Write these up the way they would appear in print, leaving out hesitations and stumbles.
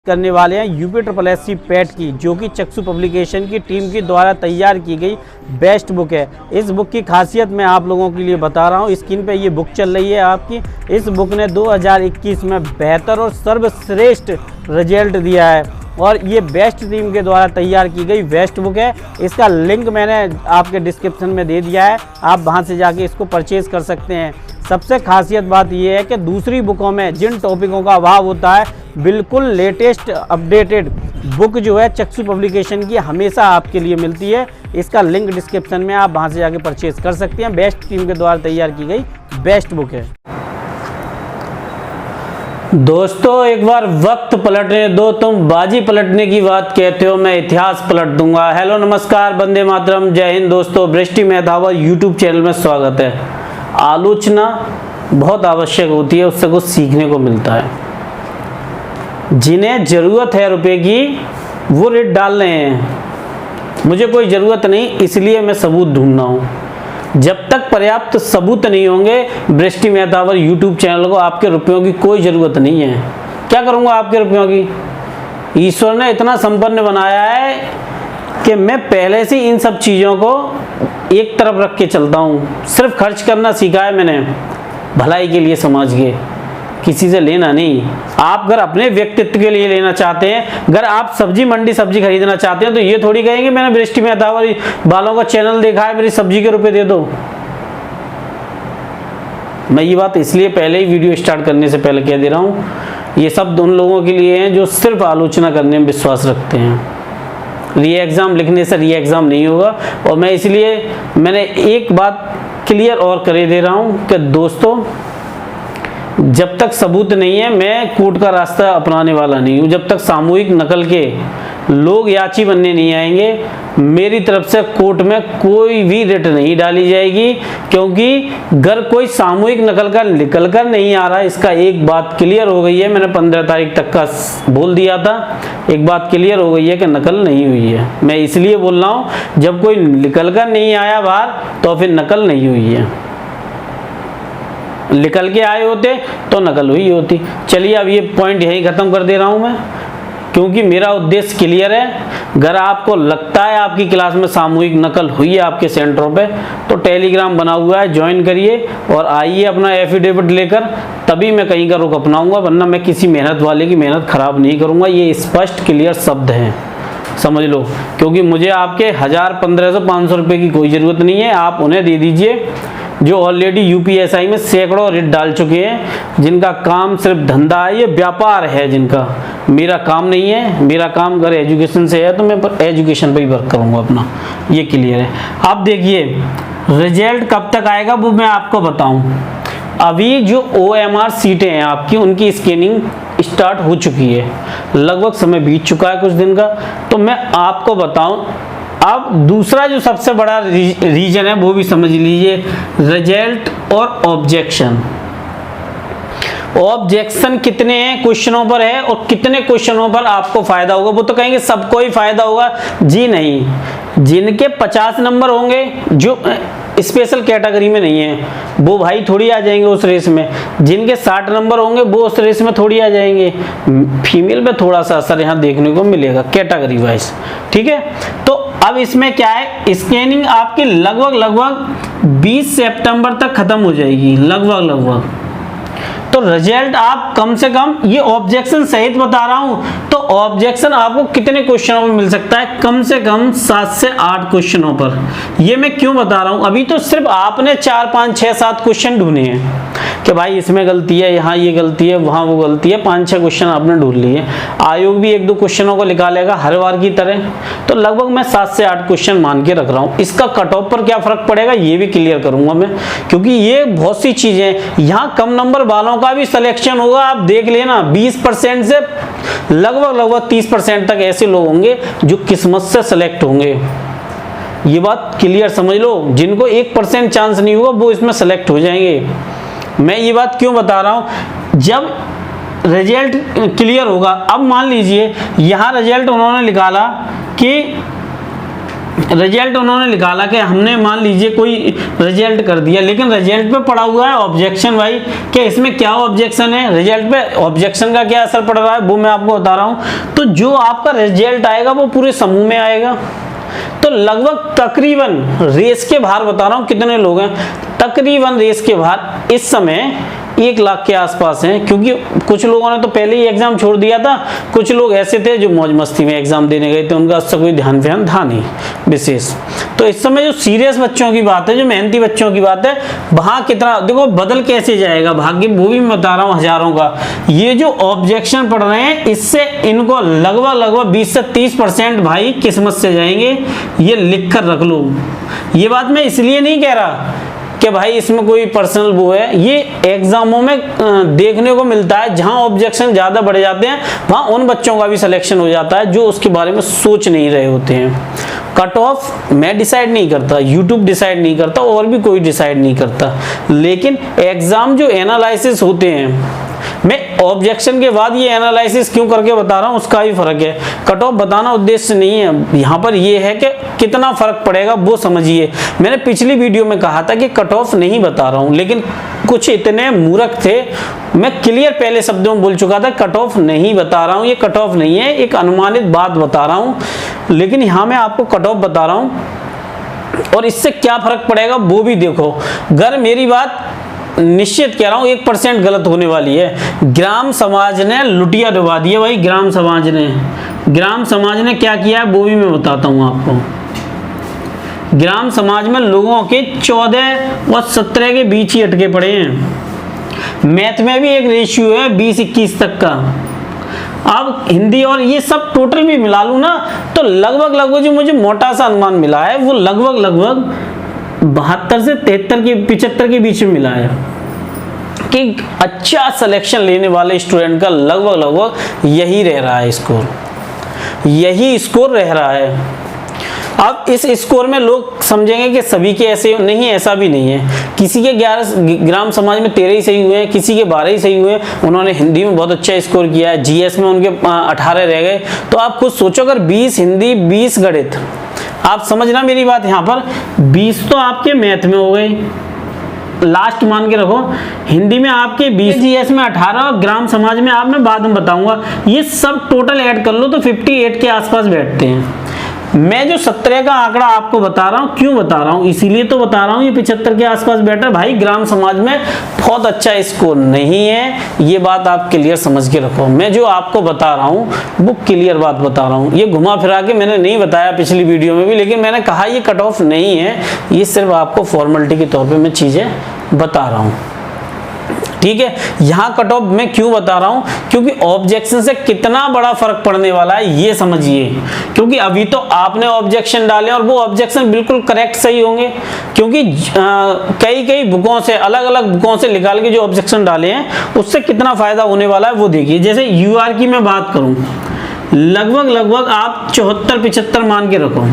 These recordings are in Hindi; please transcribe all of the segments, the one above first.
करने वाले हैं UPSSC पेट की, जो कि चक्षु पब्लिकेशन की टीम के द्वारा तैयार की गई बेस्ट बुक है। इस बुक की खासियत मैं आप लोगों के लिए बता रहा हूँ। स्क्रीन पे ये बुक चल रही है आपकी। इस बुक ने 2021 में बेहतर और सर्वश्रेष्ठ रिजल्ट दिया है और ये बेस्ट टीम के द्वारा तैयार की गई बेस्ट बुक है। इसका लिंक मैंने आपके डिस्क्रिप्शन में दे दिया है, आप वहाँ से जाके इसको परचेज़ कर सकते हैं। सबसे खासियत बात यह है कि दूसरी बुकों में जिन टॉपिकों का अभाव होता है, बिल्कुल लेटेस्ट अपडेटेड बुक जो है चक्षु पब्लिकेशन की हमेशा आपके लिए मिलती है। इसका लिंक डिस्क्रिप्शन में, आप वहां से जाके परचेज कर सकते हैं। बेस्ट टीम के द्वारा तैयार की गई बेस्ट बुक है। दोस्तों, एक बार वक्त पलटने दो, तुम बाजी पलटने की बात कहते हो, मैं इतिहास पलट दूंगा। हेलो नमस्कार, वंदे मातरम, जय हिंद। दोस्तों, वृष्टि मेधावर यूट्यूब चैनल में स्वागत है। आलोचना बहुत आवश्यक होती है, उससे कुछ सीखने को मिलता है। जिन्हें ज़रूरत है रुपए की वो रेट डाल रहे हैं, मुझे कोई ज़रूरत नहीं, इसलिए मैं सबूत ढूंढ रहा हूँ। जब तक पर्याप्त सबूत नहीं होंगे वृष्टि मेधावर यूट्यूब चैनल को आपके रुपयों की कोई ज़रूरत नहीं है। क्या करूँगा आपके रुपयों की? ईश्वर ने इतना संपन्न बनाया है कि मैं पहले से इन सब चीज़ों को एक तरफ रख के चलता हूँ। सिर्फ खर्च करना सीखा है मैंने, भलाई के लिए, समाज के, किसी से लेना नहीं। आप अगर अपने व्यक्तित्व के लिए लेना चाहते हैं, अगर आप सब्जी मंडी सब्जी खरीदना चाहते हैं, तो ये थोड़ी कहेंगे मैंने वृष्टि मेधावर वालों का चैनल देखा है, मेरी सब्जी के रुपए दे दो। मैं ये बात इसलिए पहले ही वीडियो स्टार्ट करने से पहले कह दे रहा हूँ, ये सब उन लोगों के लिए हैं जो सिर्फ आलोचना करने में विश्वास रखते हैं। री एग्ज़ाम लिखने से री एग्ज़ाम नहीं होगा। और मैं इसलिए मैंने एक बात क्लियर और कर दे रहा हूँ कि दोस्तों, जब तक सबूत नहीं है मैं कोर्ट का रास्ता अपनाने वाला नहीं हूँ। जब तक सामूहिक नकल के लोग याची बनने नहीं आएंगे, मेरी तरफ से कोर्ट में कोई भी रिट नहीं डाली जाएगी। क्योंकि अगर कोई सामूहिक नकल का निकल कर नहीं आ रहा, इसका एक बात क्लियर हो गई है। मैंने 15 तारीख तक का बोल दिया था, एक बात क्लियर हो गई है कि नकल नहीं हुई है। मैं इसलिए बोल रहा हूँ, जब कोई निकल कर नहीं आया बाहर तो फिर नकल नहीं हुई है। निकल के आए होते तो नकल हुई होती। चलिए, अब ये पॉइंट यहीं ख़त्म कर दे रहा हूँ मैं, क्योंकि मेरा उद्देश्य क्लियर है। अगर आपको लगता है आपकी क्लास में सामूहिक नकल हुई है आपके सेंटरों पे, तो टेलीग्राम बना हुआ है, ज्वाइन करिए और आइए अपना एफिडेविट लेकर, तभी मैं कहीं का रुख अपनाऊंगा। वरना मैं किसी मेहनत वाले की मेहनत खराब नहीं करूँगा। ये स्पष्ट क्लियर शब्द हैं, समझ लो। क्योंकि मुझे आपके 1000, 1500, 500 रुपये की कोई ज़रूरत नहीं है। आप उन्हें दे दीजिए जो ऑलरेडी UPSI में सैकड़ों रिट डाल चुके हैं, जिनका काम सिर्फ धंधा है, ये व्यापार है जिनका। मेरा काम नहीं है। मेरा काम अगर एजुकेशन से है तो मैं एजुकेशन पे ही वर्क करूँगा अपना, ये क्लियर है। अब देखिए, रिजल्ट कब तक आएगा वो मैं आपको बताऊँ। अभी जो OMR सीटें हैं आपकी, उनकी स्कैनिंग स्टार्ट हो चुकी है, लगभग समय बीत चुका है कुछ दिन का। तो मैं आपको बताऊं, अब दूसरा जो सबसे बड़ा रीजन है वो भी समझ लीजिए, रिजल्ट और ऑब्जेक्शन। ऑब्जेक्शन कितने हैं क्वेश्चनों पर है और कितने क्वेश्चनों पर आपको फायदा होगा। वो तो कहेंगे सबको ही फायदा होगा, जी नहीं। जिनके 50 नंबर होंगे, जो स्पेशल कैटेगरी में नहीं है, वो भाई थोड़ी आ जाएंगे उस रेस में। जिनके 60 नंबर होंगे वो उस रेस में थोड़ी आ जाएंगे। फीमेल में थोड़ा सा असर यहाँ देखने को मिलेगा कैटेगरी वाइज, ठीक है। तो अब इसमें क्या है, स्कैनिंग आपकी लगभग 20 सितंबर तक खत्म हो जाएगी, लगभग। तो रिजल्ट आप कम से कम, ये ऑब्जेक्शन सहित बता रहा हूं, तो ऑब्जेक्शन आपको कितने क्वेश्चनों में मिल सकता है? कम से कम 7 से 8 क्वेश्चनों पर। ये मैं क्यों बता रहा हूं, अभी तो सिर्फ आपने 4, 5, 6, 7 क्वेश्चन ढूंढे हैं कि भाई इसमें गलती है, यहाँ ये गलती है, वहाँ वो गलती है। 5-6 क्वेश्चन आपने ढूंढ लिए। आयोग भी 1-2 क्वेश्चनों को निकालेगा हर बार की तरह। तो लगभग मैं 7 से 8 क्वेश्चन मान के रख रहा हूँ। इसका कट ऑफ पर क्या फर्क पड़ेगा ये भी क्लियर करूंगा मैं, क्योंकि ये बहुत सी चीजें, यहाँ कम नंबर वालों का भी सिलेक्शन होगा। आप देख लेना, 20% से लगभग 30% तक ऐसे लोग होंगे जो किस्मत से सिलेक्ट होंगे। ये बात क्लियर समझ लो। जिनको 1% चांस नहीं होगा वो इसमें सेलेक्ट हो जाएंगे। मैं ये बात क्यों बता रहा हूं, जब रिजल्ट क्लियर होगा, अब मान लीजिए यहां रिजल्ट उन्होंने निकाला कि रिजल्ट उन्होंने निकाला कि हमने मान लीजिए कोई रिजल्ट कर दिया, लेकिन रिजल्ट पे पड़ा हुआ है ऑब्जेक्शन भाई, कि इसमें क्या ऑब्जेक्शन है, रिजल्ट पे ऑब्जेक्शन का क्या असर पड़ रहा है वो मैं आपको बता रहा हूं। तो जो आपका रिजल्ट आएगा वो पूरे समूह में आएगा। तो लगभग तकरीबन रेस के बाहर बता रहा हूं कितने लोग हैं, तकरीबन रेस के बाहर इस समय 1 लाख के आसपास हैं, क्योंकि कुछ लोगों ने तो पहले ही एग्जाम छोड़ दिया था, कुछ लोग ऐसे थे जो मौज मस्ती में एग्जाम देने गए थे, उनका उससे कोई ध्यान था नहीं विशेष। तो इस समय जो सीरियस बच्चों की बात है, जो मेहनती बच्चों की बात है, वहां कितना देखो बदल कैसे जाएगा भाग्य, वो भी मैं बता रहा हूँ हजारों का। ये जो ऑब्जेक्शन पड़ रहे हैं इससे इनको लगभग 20 से 30% भाई किस्मत से जाएंगे, ये लिख कर रख लो। ये बात मैं इसलिए नहीं कह रहा कि भाई इसमें कोई पर्सनल वो है, ये एग्जामों में देखने को मिलता है, जहां ऑब्जेक्शन ज्यादा बढ़ जाते हैं वहां उन बच्चों का भी सिलेक्शन हो जाता है जो उसके बारे में सोच नहीं रहे होते हैं। कट ऑफ मैं डिसाइड नहीं करता, यूट्यूब डिसाइड नहीं करता, और भी कोई डिसाइड नहीं करता, लेकिन एग्जाम जो एनालिसिस होते हैं, मैं ऑब्जेक्शन के बाद ये एनालिसिस क्यों करके बता रहा हूँ उसका भी फर्क है। कट ऑफ बताना उद्देश्य नहीं है, यहाँ पर ये है कि कितना फर्क पड़ेगा वो समझिए। मैंने पिछली वीडियो में कहा था कि कट ऑफ नहीं बता रहा हूँ, लेकिन कुछ इतने मूर्ख थे, मैं क्लियर पहले शब्दों में बोल चुका था कट ऑफ नहीं बता रहा हूँ, ये कट ऑफ नहीं है, एक अनुमानित बात बता रहा हूँ, लेकिन यहाँ मैं आपको कट ऑफ बता रहा हूँ और इससे क्या फर्क पड़ेगा वो भी देखो। अगर मेरी बात निश्चित कह रहा हूं 1% गलत होने वाली है, ग्राम समाज ने लुटिया डुबा दी है भाई। ग्राम समाज ने क्या किया है वो भी मैं बताता हूं आपको। ग्राम समाज में लोगों के 14 और 17 के बीच ही अटके पड़े हैं। मैथ में भी एक रेशियो है 20-21 तक का। अब हिंदी और ये सब टोटल भी मिला लूं ना तो लगभग जो मुझे मोटा सा अनुमान मिला है वो लगभग 72 से 73 के 75 के बीच में मिला है कि अच्छा सिलेक्शन लेने वाले स्टूडेंट का लगभग यही रह रहा है स्कोर, यही स्कोर रह रहा है। अब इस स्कोर में लोग समझेंगे कि सभी के ऐसे नहीं, ऐसा भी नहीं है। किसी के 11 ग्राम समाज में 13 ही सही हुए हैं, किसी के 12 ही सही हुए हैं, उन्होंने हिंदी में बहुत अच्छा स्कोर किया है, जीएस में उनके 18 रह गए। तो आप खुद सोचो अगर 20 हिंदी 20 गणित, आप समझना मेरी बात, यहाँ पर 20 तो आपके मैथ में हो गए, लास्ट मान के रखो, हिंदी में आपके 20, जीएस में 18 और ग्राम समाज में आप, मैं बाद में बताऊंगा, ये सब टोटल ऐड कर लो तो 58 के आसपास बैठते हैं। मैं जो 17 का आंकड़ा आपको बता रहा हूँ, क्यों बता रहा हूँ, इसीलिए तो बता रहा हूँ ये 75 के आसपास बैठा भाई। ग्राम समाज में बहुत अच्छा स्कोर नहीं है, ये बात आप क्लियर समझ के रखो। मैं जो आपको बता रहा हूँ वो क्लियर बात बता रहा हूँ, ये घुमा फिरा के मैंने नहीं बताया पिछली वीडियो में भी, लेकिन मैंने कहा ये कट ऑफ नहीं है, ये सिर्फ आपको फॉर्मेलिटी के तौर पर मैं चीजें बता रहा हूँ, ठीक है। यहां कट ऑफ मैं क्यों बता रहा हूं, क्योंकि ऑब्जेक्शन से कितना बड़ा फर्क पड़ने वाला है ये समझिए। क्योंकि अभी तो आपने ऑब्जेक्शन डाले और वो ऑब्जेक्शन बिल्कुल करेक्ट सही होंगे, क्योंकि कई बुकों से, अलग अलग बुकों से निकाल के जो ऑब्जेक्शन डाले हैं उससे कितना फायदा होने वाला है वो देखिए। जैसे यूआर की मैं बात करूं, लगभग आप 74-75 मान के रखो।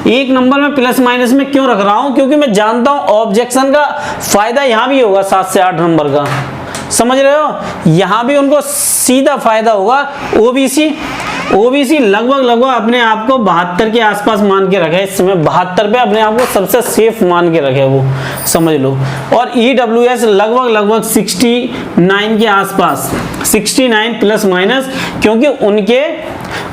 एक नंबर में प्लस माइनस में क्यों रख रहा हूं, क्योंकि मैं जानता हूं ऑब्जेक्शन का फायदा यहां भी होगा 7 से 8 नंबर का, समझ रहे हो। यहां भी उनको सीधा फायदा होगा। ओबीसी लगभग अपने आप को 72 के आसपास मान के रखे, इस समय 72 पे अपने आप को सबसे सेफ मान के रखे, वो समझ लो। और ईडब्ल्यूएस लगभग 69 के आसपास, 69 प्लस माइनस, क्योंकि उनके,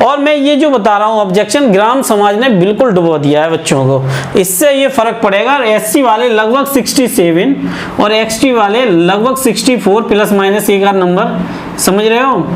और मैं ये जो बता रहा हूं ऑब्जेक्शन, ग्राम समाज ने बिल्कुल डुबो दिया है बच्चों को, इससे ये फर्क पड़ेगा। एससी वाले लगभग 67 और एक्सटी वाले लगभग 64 प्लस माइनस एक आध नंबर, समझ रहे हो।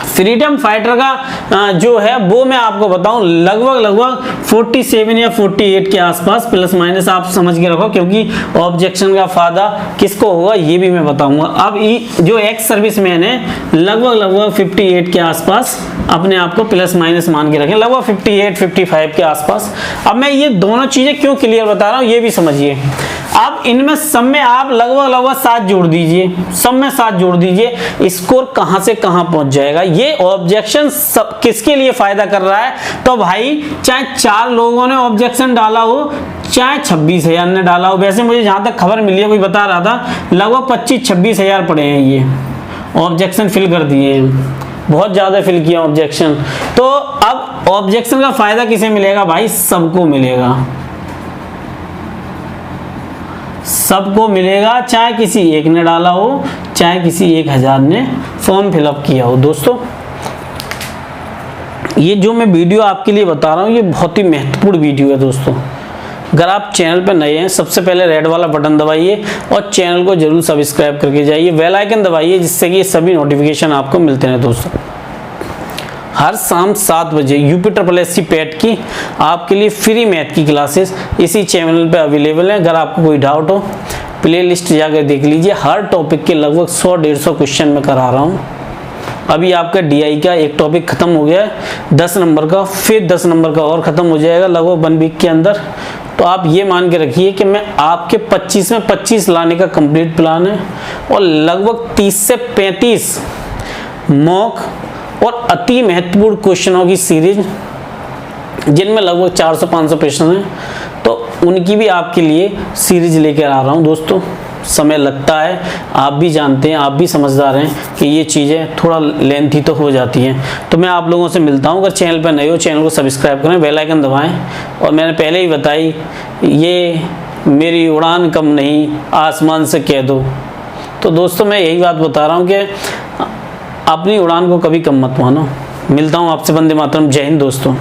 फ्रीडम फाइटर का जो है वो मैं आपको बताऊं लगभग 47 या 48 के आसपास प्लस माइनस, आप समझ के रखो, क्योंकि ऑब्जेक्शन का फायदा किसको होगा ये भी मैं बताऊंगा। अब जो एक्स सर्विसमैन है लगभग 58 के आसपास अपने आप को प्लस माइनस मान के रखें, लगभग 58-55 के आसपास। अब मैं ये दोनों चीजें क्यों क्लियर बता रहा हूं ये भी समझिए। अब इनमें सब में आप लगभग 7 जोड़ दीजिए, सब में 7 जोड़ दीजिए, स्कोर कहां से कहां पहुंच जाएगा। ये ऑब्जेक्शन सब किसके लिए फायदा कर रहा है, तो भाई चाहे 4 लोगों ने ऑब्जेक्शन डाला हो, चाहे 26,000 ने डाला हो। वैसे मुझे जहां तक खबर मिली है, कोई बता रहा था लगभग 25-26 हजार पड़े हैं ये ऑब्जेक्शन फिल कर दिए हैं। बहुत ज़्यादा फिल किया ऑब्जेक्शन। तो अब ऑब्जेक्शन का फायदा किसे मिलेगा भाई? सबको मिलेगा, सबको मिलेगा, चाहे किसी एक ने डाला हो, चाहे किसी 1000 ने फॉर्म फिलअप किया हो। दोस्तों ये जो मैं वीडियो आपके लिए बता रहा हूँ ये बहुत ही महत्वपूर्ण वीडियो है। दोस्तों अगर आप चैनल पर नए हैं, सबसे पहले रेड वाला बटन दबाइए और चैनल को जरूर सब्सक्राइब करके जाइए, बेल आइकन दबाइए, जिससे कि सभी नोटिफिकेशन आपको मिलते हैं। दोस्तों हर शाम 7 बजे UPSSC पैट की आपके लिए फ्री मैथ की क्लासेस इसी चैनल पे अवेलेबल है। अगर आपको कोई डाउट हो प्लेलिस्ट जाकर देख लीजिए। हर टॉपिक के लगभग 100-150 क्वेश्चन मैं करा रहा हूँ। अभी आपका DI का एक टॉपिक खत्म हो गया है 10 नंबर का, फिर 10 नंबर का और ख़त्म हो जाएगा लगभग 1 वीक के अंदर। तो आप ये मान के रखिए कि मैं आपके 25 में 25 लाने का कंप्लीट प्लान है, और लगभग 30 से 35 मॉक और अति महत्वपूर्ण क्वेश्चनों की सीरीज, जिनमें लगभग 400-500 प्रश्न हैं, तो उनकी भी आपके लिए सीरीज लेकर आ रहा हूँ। दोस्तों समय लगता है, आप भी जानते हैं, आप भी समझदार हैं कि ये चीज़ें थोड़ा लेंथी तो हो जाती हैं। तो मैं आप लोगों से मिलता हूँ। अगर चैनल पर नए हो चैनल को सब्सक्राइब करें, बेल आइकन दबाएं, और मैंने पहले ही बताई ये मेरी उड़ान कम नहीं, आसमान से कह दो। तो दोस्तों मैं यही बात बता रहा हूँ कि अपनी उड़ान को कभी कम मत मानो। मिलता हूँ आपसे, वंदे मातरम, जय हिंद दोस्तों।